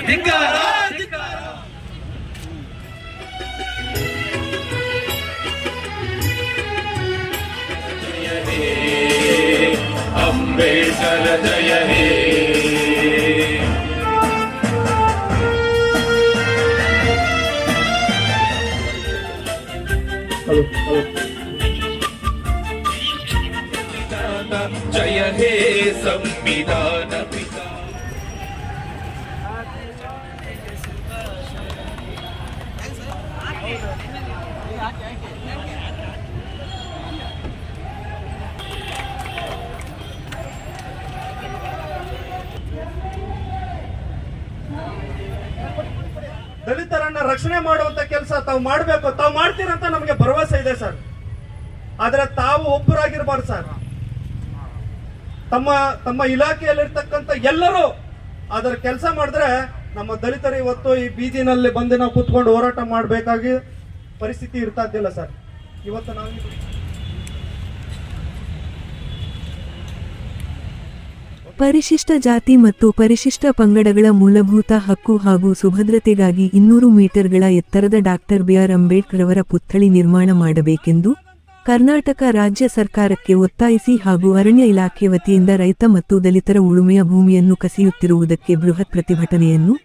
ಧಿಕ್ಕಾರ. ಜಯ ಹೇ ಅಂಬೇಡ್ಕರ್ ಜಯ ಹೇ. ಜಯ ಹೇ ಸಂವಿಧಾನ ಪಿತಾ. ದಲಿತರನ್ನ ರಕ್ಷಣೆ ಮಾಡುವಂತ ಕೆಲಸ ತಾವು ಮಾಡಬೇಕು, ತಾವು ಮಾಡ್ತೀರಂತ ನಮಗೆ ಭರವಸೆ ಇದೆ ಸರ್. ಆದ್ರೆ ತಾವು ಒಬ್ಬರಾಗಿರ್ಬಾರ್ದು ಸರ್. ತಮ್ಮ ತಮ್ಮ ಇಲಾಖೆಯಲ್ಲಿರ್ತಕ್ಕಂಥ ಎಲ್ಲರೂ ಅದರ ಕೆಲಸ ಮಾಡಿದ್ರೆ ನಮ್ಮ ದಲಿತರು ಇವತ್ತು ಈ ಬೀದಿನಲ್ಲಿ ಬಂದು ನಾವು ಕೂತ್ಕೊಂಡು ಹೋರಾಟ ಮಾಡಬೇಕಾಗಿ ಪರಿಸ್ಥಿತಿ ಇರ್ತಾ ಇದ್ದಿಲ್ಲ ಸರ್. ಇವತ್ತು ನಾವು ಪರಿಶಿಷ್ಟ ಜಾತಿ ಮತ್ತು ಪರಿಶಿಷ್ಟ ಪಂಗಡಗಳ ಮೂಲಭೂತ ಹಕ್ಕು ಹಾಗೂ ಸುಭದ್ರತೆಗಾಗಿ 200 ಮೀಟರ್ಗಳ ಎತ್ತರದ ಡಾಕ್ಟರ್ ಬಿ.ಆರ್. ಅಂಬೇಡ್ಕರ್ ಅವರ ಪುತ್ಥಳಿ ನಿರ್ಮಾಣ ಮಾಡಬೇಕೆಂದು ಕರ್ನಾಟಕ ರಾಜ್ಯ ಸರ್ಕಾರಕ್ಕೆ ಒತ್ತಾಯಿಸಿ ಹಾಗೂ ಅರಣ್ಯ ಇಲಾಖೆ ವತಿಯಿಂದ ರೈತ ಮತ್ತು ದಲಿತರ ಉಳುಮೆಯ ಭೂಮಿಯನ್ನು ಕಸಿಯುತ್ತಿರುವುದಕ್ಕೆ ಬೃಹತ್ ಪ್ರತಿಭಟನೆಯನ್ನು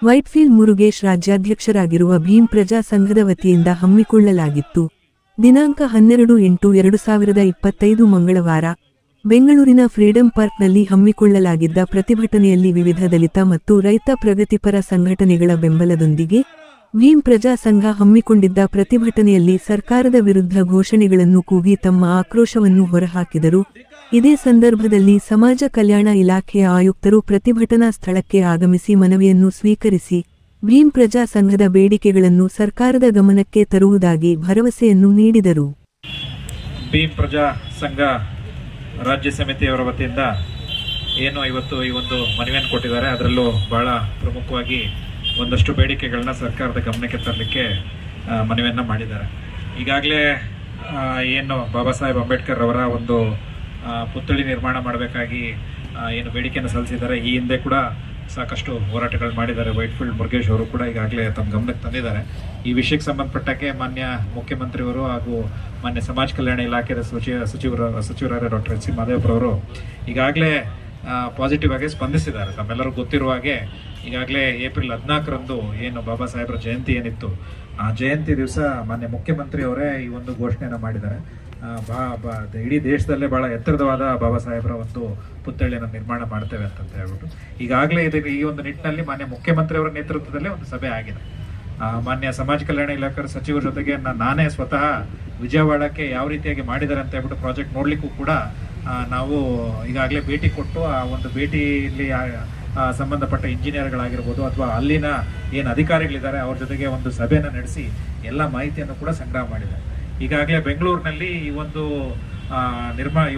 ವೈಟ್ಫೀಲ್ಡ್ ಮುರುಗೇಶ್ ರಾಜ್ಯಾಧ್ಯಕ್ಷರಾಗಿರುವ ಭೀಮ್ ಪ್ರಜಾ ಸಂಘದ ವತಿಯಿಂದ ಹಮ್ಮಿಕೊಳ್ಳಲಾಗಿತ್ತು. ದಿನಾಂಕ 12/8/2025 ಮಂಗಳವಾರ ಬೆಂಗಳೂರಿನ ಫ್ರೀಡಂ ಪಾರ್ಕ್ನಲ್ಲಿ ಹಮ್ಮಿಕೊಳ್ಳಲಾಗಿದ್ದ ಪ್ರತಿಭಟನೆಯಲ್ಲಿ ವಿವಿಧ ದಲಿತ ಮತ್ತು ರೈತ ಪ್ರಗತಿಪರ ಸಂಘಟನೆಗಳ ಬೆಂಬಲದೊಂದಿಗೆ ಭೀಮ್ ಪ್ರಜಾ ಸಂಘ ಹಮ್ಮಿಕೊಂಡಿದ್ದ ಪ್ರತಿಭಟನೆಯಲ್ಲಿ ಸರ್ಕಾರದ ವಿರುದ್ಧ ಘೋಷಣೆಗಳನ್ನು ಕೂಗಿ ತಮ್ಮ ಆಕ್ರೋಶವನ್ನು ಹೊರಹಾಕಿದರು. ಇದೇ ಸಂದರ್ಭದಲ್ಲಿ ಸಮಾಜ ಕಲ್ಯಾಣ ಇಲಾಖೆಯ ಆಯುಕ್ತರು ಪ್ರತಿಭಟನಾ ಸ್ಥಳಕ್ಕೆ ಆಗಮಿಸಿ ಮನವಿಯನ್ನು ಸ್ವೀಕರಿಸಿ ಭೀಮ್ ಪ್ರಜಾ ಸಂಘದ ಬೇಡಿಕೆಗಳನ್ನು ಸರ್ಕಾರದ ಗಮನಕ್ಕೆ ತರುವುದಾಗಿ ಭರವಸೆಯನ್ನು ನೀಡಿದರು. ಭೀಮ್ ಪ್ರಜಾ ಸಂಘ ರಾಜ್ಯ ಸಮಿತಿಯವರ ವತಿಯಿಂದ ಏನು ಇವತ್ತು ಈ ಒಂದು ಮನವಿಯನ್ನು ಕೊಟ್ಟಿದ್ದಾರೆ, ಅದರಲ್ಲೂ ಬಹಳ ಪ್ರಮುಖವಾಗಿ ಒಂದಷ್ಟು ಬೇಡಿಕೆಗಳನ್ನ ಸರ್ಕಾರದ ಗಮನಕ್ಕೆ ತರಲಿಕ್ಕೆ ಮನವಿಯನ್ನು ಮಾಡಿದ್ದಾರೆ. ಈಗಾಗಲೇ ಏನು ಬಾಬಾ ಸಾಹೇಬ್ ಅಂಬೇಡ್ಕರ್ ಅವರ ಒಂದು ಪುತ್ಥಳಿ ನಿರ್ಮಾಣ ಮಾಡಬೇಕಾಗಿ ಏನು ಬೇಡಿಕೆಯನ್ನು ಸಲ್ಲಿಸಿದ್ದಾರೆ. ಈ ಹಿಂದೆ ಕೂಡ ಸಾಕಷ್ಟು ಹೋರಾಟಗಳು ಮಾಡಿದ್ದಾರೆ. ವೈಟ್ಫೀಲ್ಡ್ ಮುರುಗೇಶ್ ಅವರು ಕೂಡ ಈಗಾಗಲೇ ತಮ್ಮ ಗಮನಕ್ಕೆ ತಂದಿದ್ದಾರೆ. ಈ ವಿಷಯಕ್ಕೆ ಸಂಬಂಧಪಟ್ಟಕ್ಕೆ ಮಾನ್ಯ ಮುಖ್ಯಮಂತ್ರಿಯವರು ಹಾಗೂ ಮಾನ್ಯ ಸಮಾಜ ಕಲ್ಯಾಣ ಇಲಾಖೆಯ ಸಚಿವರಾದ ಡಾಕ್ಟರ್ ಎಚ್ ಸಿ ಮಹದೇವರವರು ಈಗಾಗಲೇ ಪಾಸಿಟಿವ್ ಆಗಿ ಸ್ಪಂದಿಸಿದ್ದಾರೆ. ತಮ್ಮೆಲ್ಲರೂ ಗೊತ್ತಿರುವ ಹಾಗೆ ಈಗಾಗಲೇ ಏಪ್ರಿಲ್ 14ರಂದು ಏನು ಬಾಬಾ ಸಾಹೇಬ್ರ ಜಯಂತಿ ಏನಿತ್ತು, ಆ ಜಯಂತಿ ದಿವಸ ಮಾನ್ಯ ಮುಖ್ಯಮಂತ್ರಿಯವರೇ ಈ ಒಂದು ಘೋಷಣೆಯನ್ನು ಮಾಡಿದ್ದಾರೆ. ಇಡೀ ದೇಶದಲ್ಲೇ ಬಹಳ ಎತ್ತರವಾದ ಬಾಬಾ ಸಾಹೇಬ್ರ ಒಂದು ಪುತ್ಥಳಿಯನ್ನು ನಿರ್ಮಾಣ ಮಾಡ್ತೇವೆ ಅಂತ ಹೇಳ್ಬಿಟ್ಟು ಈಗಾಗಲೇ ಈ ಒಂದು ನಿಟ್ಟಿನಲ್ಲಿ ಮಾನ್ಯ ಮುಖ್ಯಮಂತ್ರಿಯವರ ನೇತೃತ್ವದಲ್ಲೇ ಒಂದು ಸಭೆ ಆಗಿದೆ. ಮಾನ್ಯ ಸಮಾಜ ಕಲ್ಯಾಣ ಇಲಾಖೆ ಸಚಿವರ ಜೊತೆಗೆ ನಾನೇ ಸ್ವತಃ ವಿಜಯವಾಡಕ್ಕೆ ಯಾವ ರೀತಿಯಾಗಿ ಮಾಡಿದ್ದಾರೆ ಅಂತ ಹೇಳ್ಬಿಟ್ಟು ಪ್ರಾಜೆಕ್ಟ್ ನೋಡ್ಲಿಕ್ಕೂ ಕೂಡ ನಾವು ಈಗಾಗಲೇ ಭೇಟಿ ಕೊಟ್ಟು ಆ ಒಂದು ಭೇಟಿಯಲ್ಲಿ ಸಂಬಂಧಪಟ್ಟ ಇಂಜಿನಿಯರ್ಗಳಾಗಿರ್ಬೋದು ಅಥವಾ ಅಲ್ಲಿನ ಏನು ಅಧಿಕಾರಿಗಳಿದ್ದಾರೆ ಅವ್ರ ಜೊತೆಗೆ ಒಂದು ಸಭೆಯನ್ನು ನಡೆಸಿ ಎಲ್ಲ ಮಾಹಿತಿಯನ್ನು ಕೂಡ ಸಂಗ್ರಹ ಮಾಡಿದ್ದಾರೆ. ಈಗಾಗಲೇ ಬೆಂಗಳೂರಿನಲ್ಲಿ ಈ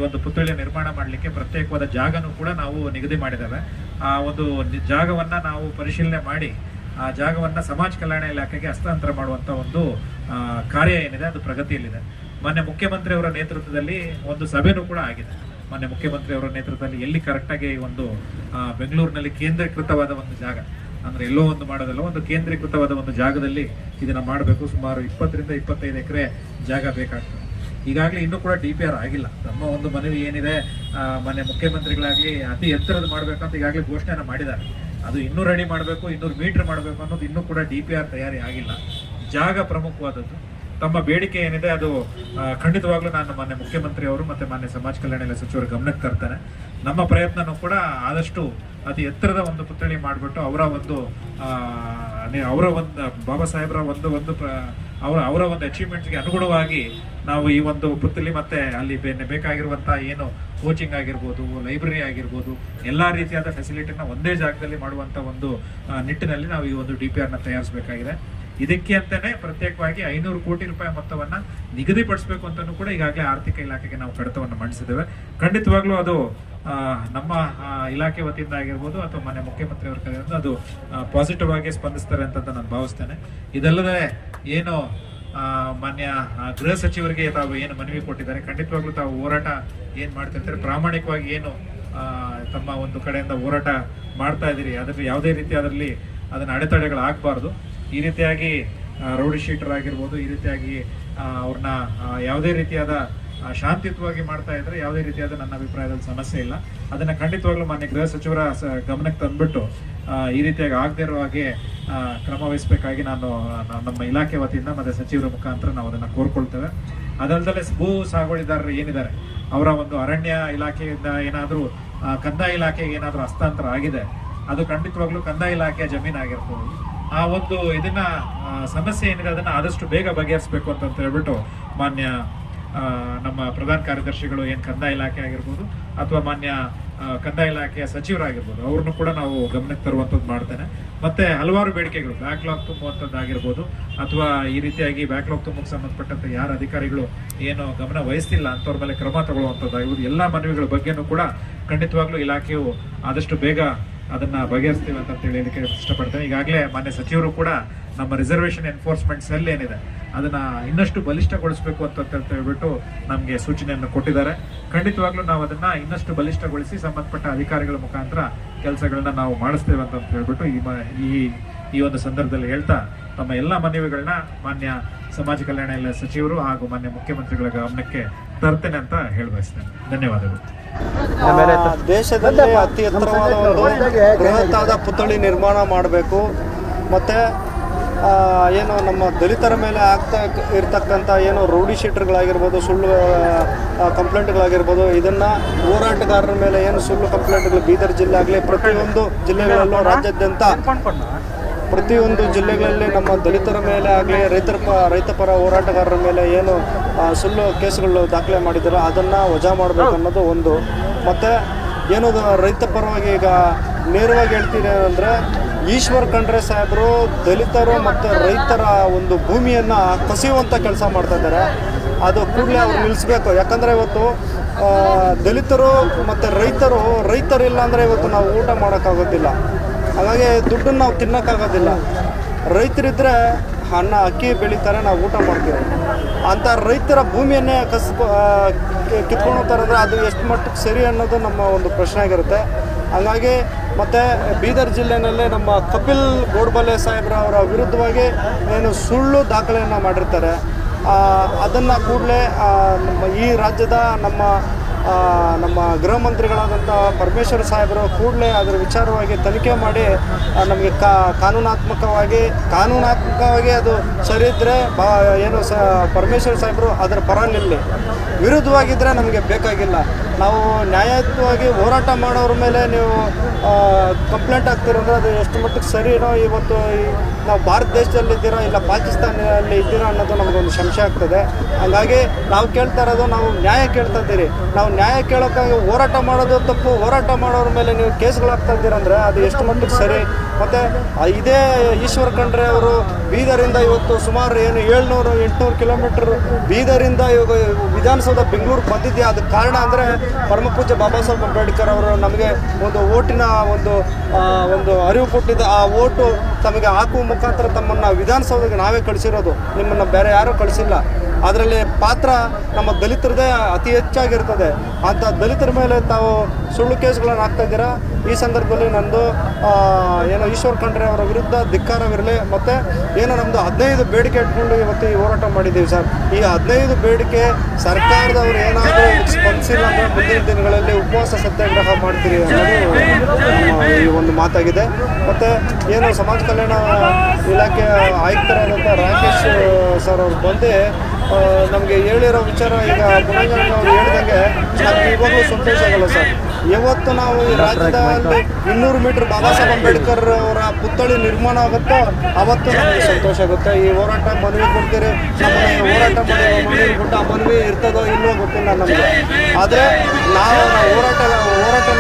ಒಂದು ಪುತ್ಥಳಿ ನಿರ್ಮಾಣ ಮಾಡಲಿಕ್ಕೆ ಪ್ರತ್ಯೇಕವಾದ ಜಾಗನೂ ಕೂಡ ನಾವು ನಿಗದಿ ಮಾಡಿದ್ದೇವೆ. ಆ ಒಂದು ಜಾಗವನ್ನು ನಾವು ಪರಿಶೀಲನೆ ಮಾಡಿ ಆ ಜಾಗವನ್ನು ಸಮಾಜ ಕಲ್ಯಾಣ ಇಲಾಖೆಗೆ ಹಸ್ತಾಂತರ ಮಾಡುವಂಥ ಒಂದು ಕಾರ್ಯ ಏನಿದೆ ಅದು ಪ್ರಗತಿಯಲ್ಲಿದೆ. ಮಾನ್ಯ ಮುಖ್ಯಮಂತ್ರಿಯವರ ನೇತೃತ್ವದಲ್ಲಿ ಒಂದು ಸಭೆನೂ ಕೂಡ ಆಗಿದೆ. ಮಾನ್ಯ ಮುಖ್ಯಮಂತ್ರಿಯವರ ನೇತೃತ್ವದಲ್ಲಿ ಎಲ್ಲಿ ಕರೆಕ್ಟಾಗಿ ಒಂದು ಬೆಂಗಳೂರಿನಲ್ಲಿ ಕೇಂದ್ರೀಕೃತವಾದ ಒಂದು ಜಾಗ, ಅಂದರೆ ಎಲ್ಲೋ ಒಂದು ಮಾಡೋದಲ್ಲ, ಒಂದು ಕೇಂದ್ರೀಕೃತವಾದ ಒಂದು ಜಾಗದಲ್ಲಿ ಇದನ್ನು ಮಾಡಬೇಕು. ಸುಮಾರು 20ರಿಂದ 25 ಎಕರೆ ಜಾಗ ಬೇಕಾಗ್ತದೆ. ಈಗಾಗಲೇ ಇನ್ನೂ ಕೂಡ DPR ಆಗಿಲ್ಲ. ನಮ್ಮ ಒಂದು ಮನವಿ ಏನಿದೆ, ಮಾನ್ಯ ಮುಖ್ಯಮಂತ್ರಿಗಳಾಗಲಿ ಅತಿ ಎತ್ತರದ ಮಾಡಬೇಕಂತ ಈಗಾಗಲೇ ಘೋಷಣೆಯನ್ನು ಮಾಡಿದ್ದಾರೆ. ಅದು ಇನ್ನೂ ರೆಡಿ ಮಾಡಬೇಕು, 200 ಮೀಟರ್ ಮಾಡಬೇಕು ಅನ್ನೋದು ಇನ್ನೂ ಕೂಡ DPR ತಯಾರಿ ಆಗಿಲ್ಲ. ಜಾಗ ಪ್ರಮುಖವಾದದ್ದು. ತಮ್ಮ ಬೇಡಿಕೆ ಏನಿದೆ ಅದು ಖಂಡಿತವಾಗ್ಲೂ ನಾನು ಮಾನ್ಯ ಮುಖ್ಯಮಂತ್ರಿ ಅವರು ಮತ್ತು ಮಾನ್ಯ ಸಮಾಜ ಕಲ್ಯಾಣ ಇಲಾಖೆ ಸಚಿವರ ಗಮನಕ್ಕೆ ತರ್ತಾನೆ. ನಮ್ಮ ಪ್ರಯತ್ನನೂ ಕೂಡ ಆದಷ್ಟು ಅತಿ ಎತ್ತರದ ಒಂದು ಪುತ್ಥಳಿ ಮಾಡಿಬಿಟ್ಟು ಅವರ ಒಂದು ಬಾಬಾ ಸಾಹೇಬ್ರ ಅವರ ಒಂದು ಅಚೀವ್ಮೆಂಟ್ಸ್ಗೆ ಅನುಗುಣವಾಗಿ ನಾವು ಈ ಒಂದು ಪುತ್ಥಳಿ ಮತ್ತೆ ಅಲ್ಲಿ ಬೇಕಾಗಿರುವಂಥ ಏನು ಕೋಚಿಂಗ್ ಆಗಿರ್ಬೋದು, ಲೈಬ್ರರಿ ಆಗಿರ್ಬೋದು, ಎಲ್ಲ ರೀತಿಯಾದ ಫೆಸಿಲಿಟಿನ ಒಂದೇ ಜಾಗದಲ್ಲಿ ಮಾಡುವಂಥ ಒಂದು ನಿಟ್ಟಿನಲ್ಲಿ ನಾವು ಈ ಒಂದು DPRನ ತಯಾರಿಸಬೇಕಾಗಿದೆ. ಇದಕ್ಕೆ ಅಂತಾನೆ ಪ್ರತ್ಯೇಕವಾಗಿ 500 ಕೋಟಿ ರೂಪಾಯಿ ಮೊತ್ತವನ್ನ ನಿಗದಿಪಡಿಸಬೇಕು ಅಂತಲೂ ಕೂಡ ಈಗಾಗಲೇ ಆರ್ಥಿಕ ಇಲಾಖೆಗೆ ನಾವು ಕಡತವನ್ನು ಮಂಡಿಸಿದ್ದೇವೆ. ಖಂಡಿತವಾಗ್ಲೂ ಅದು ನಮ್ಮ ಇಲಾಖೆ ವತಿಯಿಂದ ಆಗಿರ್ಬೋದು ಅಥವಾ ಮಾನ್ಯ ಮುಖ್ಯಮಂತ್ರಿಯವರ ಕಡೆಯಿಂದ ಅದು ಪಾಸಿಟಿವ್ ಆಗಿ ಸ್ಪಂದಿಸ್ತಾರೆ ಅಂತ ನಾನು ಭಾವಿಸ್ತೇನೆ. ಇದಲ್ಲದೆ ಏನು ಮಾನ್ಯ ಗೃಹ ಸಚಿವರಿಗೆ ತಾವು ಏನು ಮನವಿ ಕೊಟ್ಟಿದ್ದಾರೆ, ಖಂಡಿತವಾಗ್ಲೂ ತಾವು ಹೋರಾಟ ಏನು ಮಾಡ್ತಿರ್ತಾರೆ ಪ್ರಾಮಾಣಿಕವಾಗಿ ಏನು ತಮ್ಮ ಒಂದು ಕಡೆಯಿಂದ ಹೋರಾಟ ಮಾಡ್ತಾ ಇದ್ದೀರಿ. ಅದರಲ್ಲಿ ಯಾವುದೇ ರೀತಿ ಅದರಲ್ಲಿ ಅದನ್ನ ಅಡೆತಡೆಗಳಾಗಬಾರ್ದು. ಈ ರೀತಿಯಾಗಿ ರೌಡಿ ಶೀಟರ್ ಆಗಿರ್ಬೋದು, ಈ ರೀತಿಯಾಗಿ ಅವ್ರನ್ನ ಯಾವುದೇ ರೀತಿಯಾದ ಶಾಂತಿಯುತವಾಗಿ ಮಾಡ್ತಾ ಇದ್ರೆ ಯಾವುದೇ ರೀತಿಯಾದ ನನ್ನ ಅಭಿಪ್ರಾಯದಲ್ಲಿ ಸಮಸ್ಯೆ ಇಲ್ಲ. ಅದನ್ನ ಖಂಡಿತವಾಗ್ಲೂ ಮಾನ್ಯ ಗೃಹ ಸಚಿವರ ಗಮನಕ್ಕೆ ತಂದ್ಬಿಟ್ಟು ಈ ರೀತಿಯಾಗಿ ಆಗದೆ ಇರೋ ಹಾಗೆ ಕ್ರಮ ವಹಿಸಬೇಕಾಗಿ ನಾನು ನಮ್ಮ ಇಲಾಖೆ ವತಿಯಿಂದ ಮತ್ತೆ ಸಚಿವರ ಮುಖಾಂತರ ನಾವು ಅದನ್ನ ಕೋರ್ಕೊಳ್ತೇವೆ. ಅದಲ್ಲದೆ ಭೂ ಸಾಗುವಳಿದಾರರು ಏನಿದ್ದಾರೆ ಅವರ ಒಂದು ಅರಣ್ಯ ಇಲಾಖೆಯಿಂದ ಏನಾದರೂ ಕಂದಾಯ ಇಲಾಖೆಗೆ ಏನಾದರೂ ಹಸ್ತಾಂತರ ಆಗಿದೆ, ಅದು ಖಂಡಿತವಾಗ್ಲೂ ಕಂದಾಯ ಇಲಾಖೆಯ ಜಮೀನಾಗಿರ್ಬೋದು. ಆ ಒಂದು ಇದನ್ನ ಸಮಸ್ಯೆ ಏನಿದೆ ಅದನ್ನ ಆದಷ್ಟು ಬೇಗ ಬಗೆಹರಿಸಬೇಕು ಅಂತ ಹೇಳ್ಬಿಟ್ಟು ಮಾನ್ಯ ನಮ್ಮ ಪ್ರಧಾನ ಕಾರ್ಯದರ್ಶಿಗಳು ಏನು ಕಂದಾಯ ಇಲಾಖೆ ಆಗಿರ್ಬೋದು ಅಥವಾ ಮಾನ್ಯ ಕಂದಾಯ ಇಲಾಖೆಯ ಸಚಿವರಾಗಿರ್ಬೋದು ಅವ್ರನ್ನು ಕೂಡ ನಾವು ಗಮನಕ್ಕೆ ತರುವಂಥದ್ದು ಮಾಡ್ತೇನೆ. ಮತ್ತೆ ಹಲವಾರು ಬೇಡಿಕೆಗಳು ಬ್ಯಾಕ್ಲಾಗ್ ತುಂಬುವಂಥದ್ದಾಗಿರ್ಬೋದು ಅಥವಾ ಈ ರೀತಿಯಾಗಿ ಬ್ಯಾಕ್ಲಾಗ್ ತುಂಬಕ್ಕೆ ಸಂಬಂಧಪಟ್ಟಂತೆ ಯಾರು ಅಧಿಕಾರಿಗಳು ಏನು ಗಮನ ವಹಿಸ್ತಿಲ್ಲ ಅಂಥವ್ರ ಮೇಲೆ ಕ್ರಮ ತಗೊಳ್ಳುವಂಥದ್ದಾಗಿರ್ಬೋದು. ಎಲ್ಲ ಮನವಿಗಳ ಬಗ್ಗೆನೂ ಕೂಡ ಖಂಡಿತವಾಗ್ಲೂ ಇಲಾಖೆಯು ಆದಷ್ಟು ಬೇಗ ಅದನ್ನ ಬಗೆಹರಿಸ್ತೀವಿ ಅಂತ ಹೇಳಿಕ್ಕೆ ಇಷ್ಟಪಡ್ತೇನೆ. ಈಗಾಗಲೇ ಮಾನ್ಯ ಸಚಿವರು ಕೂಡ ನಮ್ಮ ರಿಸರ್ವೇಷನ್ ಎನ್ಫೋರ್ಸ್ಮೆಂಟ್ ಸೆಲ್ ಏನಿದೆ ಅದನ್ನ ಇನ್ನಷ್ಟು ಬಲಿಷ್ಠಗೊಳಿಸಬೇಕು ಅಂತ ಹೇಳ್ಬಿಟ್ಟು ನಮಗೆ ಸೂಚನೆಯನ್ನು ಕೊಟ್ಟಿದ್ದಾರೆ. ಖಂಡಿತವಾಗ್ಲೂ ನಾವು ಅದನ್ನ ಇನ್ನಷ್ಟು ಬಲಿಷ್ಠಗೊಳಿಸಿ ಸಂಬಂಧಪಟ್ಟ ಅಧಿಕಾರಿಗಳ ಮುಖಾಂತರ ಕೆಲಸಗಳನ್ನ ನಾವು ಮಾಡಿಸ್ತೇವೆ ಅಂತ ಹೇಳ್ಬಿಟ್ಟು ಈ ಒಂದು ಸಂದರ್ಭದಲ್ಲಿ ಹೇಳ್ತಾ ತಮ್ಮ ಎಲ್ಲ ಮನವಿಗಳನ್ನ ಮಾನ್ಯ ಸಮಾಜ ಕಲ್ಯಾಣ ಇಲಾಖೆ ಸಚಿವರು ಹಾಗೂ ಮಾನ್ಯ ಮುಖ್ಯಮಂತ್ರಿಗಳ ಗಮನಕ್ಕೆ ತರ್ತೇನೆ ಅಂತ ಹೇಳಬಯಸ್ತೇನೆ. ಧನ್ಯವಾದಗಳು. ದೇಶದಲ್ಲಿ ಅತಿ ಎತ್ತರವಾದ ಒಂದು ಬೃಹತ್ತಾದ ಪುತ್ಥಳಿ ನಿರ್ಮಾಣ ಮಾಡಬೇಕು. ಮತ್ತು ಏನು ನಮ್ಮ ದಲಿತರ ಮೇಲೆ ಆಗ್ತಾ ಇರ್ತಕ್ಕಂಥ ಏನು ರೌಡಿ ಶೀಟರ್ಗಳಾಗಿರ್ಬೋದು, ಸುಳ್ಳು ಕಂಪ್ಲೇಂಟ್ಗಳಾಗಿರ್ಬೋದು, ಇದನ್ನು ಹೋರಾಟಗಾರರ ಮೇಲೆ ಏನು ಸುಳ್ಳು ಕಂಪ್ಲೇಂಟ್ಗಳು ಬೀದರ್ ಜಿಲ್ಲೆ ಆಗಲಿ ಪ್ರತಿಯೊಂದು ಜಿಲ್ಲೆಗಳಲ್ಲೂ ರಾಜ್ಯಾದ್ಯಂತ ಪ್ರತಿಯೊಂದು ಜಿಲ್ಲೆಗಳಲ್ಲಿ ನಮ್ಮ ದಲಿತರ ಮೇಲೆ ಆಗಲಿ ರೈತ ಪರ ಹೋರಾಟಗಾರರ ಮೇಲೆ ಏನು ಸುಳ್ಳು ಕೇಸುಗಳು ದಾಖಲೆ ಮಾಡಿದ್ದಾರೋ ಅದನ್ನು ವಜಾ ಮಾಡಬೇಕು ಅನ್ನೋದು ಒಂದು. ಮತ್ತು ಏನು ರೈತ ಪರವಾಗಿ ಈಗ ನೇರವಾಗಿ ಹೇಳ್ತೀನಿ ಅಂದರೆ ಈಶ್ವರ್ ಖಂಡ್ರೆ ಸಾಹೇಬರು ದಲಿತರು ಮತ್ತು ರೈತರ ಒಂದು ಭೂಮಿಯನ್ನು ಕಸಿಯುವಂಥ ಕೆಲಸ ಮಾಡ್ತಾ ಇದ್ದಾರೆ. ಅದು ಕೂಡಲೇ ಅವ್ರು ನಿಲ್ಲಿಸ್ಬೇಕು. ಯಾಕಂದರೆ ಇವತ್ತು ದಲಿತರು ಮತ್ತು ರೈತರಿಲ್ಲ ಅಂದರೆ ಇವತ್ತು ನಾವು ಊಟ ಮಾಡೋಕ್ಕಾಗೋದಿಲ್ಲ. ಹಾಗಾಗಿ ದುಡ್ಡನ್ನು ನಾವು ತಿನ್ನೋಕ್ಕಾಗೋದಿಲ್ಲ. ರೈತರಿದ್ದರೆ ಅಕ್ಕಿ ಬೆಳೀತಾರೆ, ನಾವು ಊಟ ಮಾಡ್ತೀವಿ. ಅಂಥ ರೈತರ ಭೂಮಿಯನ್ನೇ ಕಿತ್ಕೊಂಡು ಹೋಗ್ತಾರಂದರೆ ಅದು ಎಷ್ಟು ಮಟ್ಟಕ್ಕೆ ಸರಿ ಅನ್ನೋದು ನಮ್ಮ ಒಂದು ಪ್ರಶ್ನೆ ಆಗಿರುತ್ತೆ. ಹಾಗಾಗಿ ಮತ್ತು ಬೀದರ್ ಜಿಲ್ಲೆಯಲ್ಲೇ ನಮ್ಮ ಕಪಿಲ್ ಗೋಡ್ಬಲೆ ಸಾಹೇಬ್ರವರ ವಿರುದ್ಧವಾಗಿ ಏನು ಸುಳ್ಳು ದಾಖಲೆಯನ್ನು ಮಾಡಿರ್ತಾರೆ. ಅದನ್ನು ಕೂಡಲೇ ಈ ರಾಜ್ಯದ ನಮ್ಮ ಗೃಹ ಮಂತ್ರಿಗಳಾದಂಥ ಪರಮೇಶ್ವರ್ ಸಾಹೇಬರು ಕೂಡಲೇ ಅದರ ವಿಚಾರವಾಗಿ ತನಿಖೆ ಮಾಡಿ ನಮಗೆ ಕಾನೂನಾತ್ಮಕವಾಗಿ ಅದು ಸರಿ ಇದ್ದರೆ ಏನು ಪರಮೇಶ್ವರ್ ಸಾಹೇಬರು ಅದರ ಪರ ನಿಲ್ಲಿ. ವಿರುದ್ಧವಾಗಿದ್ದರೆ ನಮಗೆ ಬೇಕಾಗಿಲ್ಲ. ನಾವು ನ್ಯಾಯಯುತವಾಗಿ ಹೋರಾಟ ಮಾಡೋರ ಮೇಲೆ ನೀವು ಕಂಪ್ಲೇಂಟ್ ಆಗ್ತಿರೋದ್ರೆ ಅದು ಎಷ್ಟು ಮಟ್ಟಿಗೆ ಸರಿನೋ. ಇವತ್ತು ನಾವು ಭಾರತ ದೇಶದಲ್ಲಿದ್ದೀರೋ ಇಲ್ಲ ಪಾಕಿಸ್ತಾನಲ್ಲಿ ಇದ್ದೀರೋ ಅನ್ನೋದು ನಮಗೊಂದು ಸಂಶಯ ಆಗ್ತದೆ. ಹಾಗಾಗಿ ನಾವು ಕೇಳ್ತಾ ಇರೋದು, ನಾವು ನ್ಯಾಯ ಕೇಳ್ತಾ ಇದ್ದೀರಿ. ನಾವು ನ್ಯಾಯ ಕೇಳೋಕ್ಕಾಗಿ ಹೋರಾಟ ಮಾಡೋದು ತಪ್ಪು. ಹೋರಾಟ ಮಾಡೋರ ಮೇಲೆ ನೀವು ಕೇಸ್ಗಳಾಗ್ತಾ ಇದ್ದೀರಂದರೆ ಅದು ಎಷ್ಟು ಮಟ್ಟಿಗೆ ಸರಿ. ಮತ್ತು ಇದೇ ಈಶ್ವರ್ ಖಂಡ್ರೆ ಅವರು ಬೀದರಿಂದ ಇವತ್ತು ಸುಮಾರು ಏನು 700-800 ಕಿಲೋಮೀಟರ್ ಬೀದರಿಂದ ಇವಾಗ ವಿಧಾನಸೌಧ ಬೆಂಗಳೂರಿಗೆ ಬಂದಿದೆಯಾ. ಅದಕ್ಕೆ ಕಾರಣ ಅಂದರೆ ಪರಮಪೂಜ್ಯ ಬಾಬಾ ಸಾಹೇಬ್ ಅಂಬೇಡ್ಕರ್ ಅವರು ನಮಗೆ ಒಂದು ಓಟಿನ ಒಂದು ಅರಿವು ಕೊಟ್ಟಿದ್ದ. ಆ ಓಟು ತಮಗೆ ಹಾಕುವ ಮುಖಾಂತರ ತಮ್ಮನ್ನು ವಿಧಾನಸೌಧಕ್ಕೆ ನಾವೇ ಕಳಿಸಿರೋದು, ನಿಮ್ಮನ್ನು ಬೇರೆ ಯಾರೂ ಕಳಿಸಿಲ್ಲ. ಅದರಲ್ಲಿ ಪಾತ್ರ ನಮ್ಮ ದಲಿತರದೇ ಅತಿ ಹೆಚ್ಚಾಗಿರ್ತದೆ. ಅಂಥ ದಲಿತರ ಮೇಲೆ ತಾವು ಸುಳ್ಳು ಕೇಸುಗಳನ್ನು ಹಾಕ್ತಾ ಇದ್ದೀರಾ. ಈ ಸಂದರ್ಭದಲ್ಲಿ ನಂದು ಏನೋ ಈಶ್ವರ್ ಖಂಡ್ರೆ ಅವರ ವಿರುದ್ಧ ಧಿಕ್ಕಾರವಿರಲಿ. ಮತ್ತು ಏನೋ ನಮ್ಮದು 15 ಬೇಡಿಕೆ ಇಟ್ಕೊಂಡು ಇವತ್ತು ಈ ಹೋರಾಟ ಮಾಡಿದ್ದೀವಿ ಸರ್. ಈ 15 ಬೇಡಿಕೆ ಸರ್ಕಾರದವರು ಏನಾದರೂ ಸ್ಪಂದಿಸಿಲ್ಲ ಅಂದರೆ ಮುಂದಿನ ದಿನಗಳಲ್ಲಿ ಉಪವಾಸ ಸತ್ಯಾಗ್ರಹ ಮಾಡ್ತೀರಿ ಅನ್ನೋದು ಈ ಒಂದು ಮಾತಾಗಿದೆ. ಮತ್ತು ಏನು ಸಮಾಜ ಕಲ್ಯಾಣ ಇಲಾಖೆ ಆಯುಕ್ತರಾದಂಥ ರಾಕೇಶ್ ಸರ್ ಅವರು ಬಂದು ನಮಗೆ ಹೇಳಿರೋ ವಿಚಾರ ಈಗ ಪುನಂಜನ್ ಅವರು ಹೇಳಿದಂಗೆ ನಮಗೆ ಇವಾಗಲೂ ಸಂತೋಷ ಆಗಲ್ಲ ಸರ್. ಯಾವತ್ತು ನಾವು ಈ ರಾಜ್ಯದಲ್ಲಿ 200 ಮೀಟರ್ ಬಾಬಾ ಸಾಹೇಬ್ ಅಂಬೇಡ್ಕರ್ ಅವರ ಪುತ್ಥಳಿ ನಿರ್ಮಾಣ ಆಗುತ್ತೋ ಅವತ್ತು ನಮಗೆ ಸಂತೋಷ ಆಗುತ್ತೆ. ಈ ಹೋರಾಟ ಮನವಿ ಕೊಡ್ತೀರಿ, ನಮ್ಮನ್ನು ಹೋರಾಟ ಮಾಡಿ ಮನವಿ ಕೊಟ್ಟು ಆ ಮನವಿ ಇರ್ತದೋ ಇಲ್ಲವೋ ಗೊತ್ತಿಲ್ಲ ನಮಗೆ. ಆದರೆ ನಾವು ಹೋರಾಟ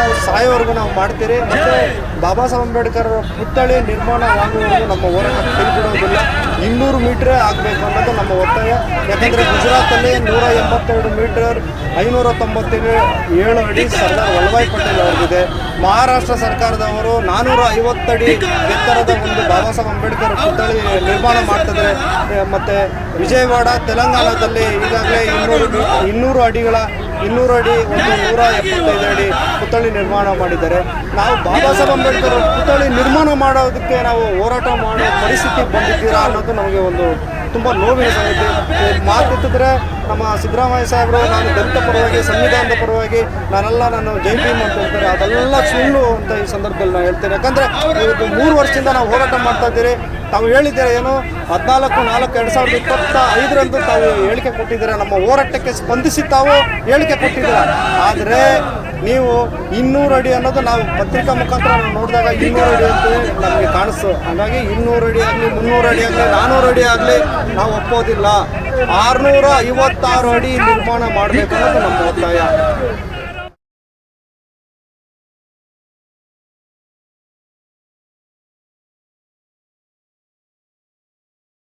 ನಾವು ಸಾಯೋವರೆಗೂ ನಾವು ಮಾಡ್ತೀರಿ. ಮತ್ತು ಬಾಬಾ ಸಾಹೇಬ್ ಅಂಬೇಡ್ಕರ್ ಪುತ್ಥಳಿ ನಿರ್ಮಾಣ ಆಗುವವರೆಗೂ ನಮ್ಮ ಹೋರಾಟ ಕೈ ಬಿಡೋದಿಲ್ಲ. 200 ಮೀಟ್ರೇ ಆಗಬೇಕು ಅನ್ನೋದು ನಮ್ಮ ಒತ್ತಾಯ. ಯಾಕಂದರೆ ಗುಜರಾತಲ್ಲಿ 182 ಮೀಟರ್ 597 ಅಡಿ ಸರ್ದಾರ್ ವಲ್ಲಭಾಯ್ ಪಟೇಲ್ ಅವ್ರಿಗಿದೆ. ಮಹಾರಾಷ್ಟ್ರ ಸರ್ಕಾರದವರು 450 ಅಡಿ ಎತ್ತರದ ಒಂದು ಬಾಬಾ ಸಾಹೇಬ್ ಅಂಬೇಡ್ಕರ್ ಪುತ್ಥಳಿ ನಿರ್ಮಾಣ ಮಾಡ್ತಿದ್ದಾರೆ. ಮತ್ತು ವಿಜಯವಾಡ ತೆಲಂಗಾಣದಲ್ಲಿ ಈಗಾಗಲೇ 200 ಅಡಿಗಳ 200 ಅಡಿ, ಒಂದು 175 ಅಡಿ ಪುತ್ಥಳಿ ನಿರ್ಮಾಣ ಮಾಡಿದ್ದಾರೆ. ನಾವು ಬಾಬಾ ಸಾಹೇಬ್ ಅಂಬೇಡ್ಕರ್ ಪುತ್ಥಳಿ ನಿರ್ಮಾಣ ಮಾಡೋದಕ್ಕೆ ನಾವು ಹೋರಾಟ ಮಾಡೋ ಪರಿಸ್ಥಿತಿ ಬಂದಿದ್ದೀರಾ ಅನ್ನೋದು ನಮಗೆ ಒಂದು ತುಂಬ ನೋವಿನ ಸಂಗತಿ. ಮಾತೆತ್ತಿದ್ರೆ ನಮ್ಮ ಸಿದ್ದರಾಮಯ್ಯ ಸಾಹೇಬರು ನಾನು ದಲಿತ ಪರವಾಗಿ, ಸಂವಿಧಾನದ ಪರವಾಗಿ ನಾನು ಜೈ ಭೀಮ್ ಅಂತ ಹೇಳ್ತಾರೆ. ಅದೆಲ್ಲ ಸುಳ್ಳು ಅಂತ ಈ ಸಂದರ್ಭದಲ್ಲಿ ನಾನು ಹೇಳ್ತೇನೆ. ಯಾಕಂದರೆ ಇವತ್ತು 3 ವರ್ಷದಿಂದ ನಾವು ಹೋರಾಟ ಮಾಡ್ತಾ ಇದ್ದೀರಿ. ತಾವು ಹೇಳಿದ್ದೀರಾ ಏನು 14/4/2025 ತಾವು ಹೇಳಿಕೆ ಕೊಟ್ಟಿದ್ದೀರಾ, ನಮ್ಮ ಹೋರಾಟಕ್ಕೆ ಸ್ಪಂದಿಸಿ ತಾವು ಹೇಳಿಕೆ ಕೊಟ್ಟಿದ್ದೀರಾ. ಆದರೆ ನೀವು 200 ಅಡಿ ಅನ್ನೋದು ನಾವು ಪತ್ರಿಕಾ ಮುಖಾಂತರ ನಾವು ನೋಡಿದಾಗ 200 ಅಡಿ ಅಂತ ನಮಗೆ ಕಾಣಿಸ್ತು. ಹಾಗಾಗಿ 200 ಅಡಿ ಆಗಲಿ, 300 ಅಡಿ ಆಗಲಿ, 400 ಅಡಿ ಆಗಲಿ ನಾವು ಒಪ್ಪೋದಿಲ್ಲ. 656 ಅಡಿ ನಿರ್ಮಾಣ ಮಾಡಬೇಕು ಅನ್ನೋದು ನಮ್ಮ ಒತ್ತಾಯ.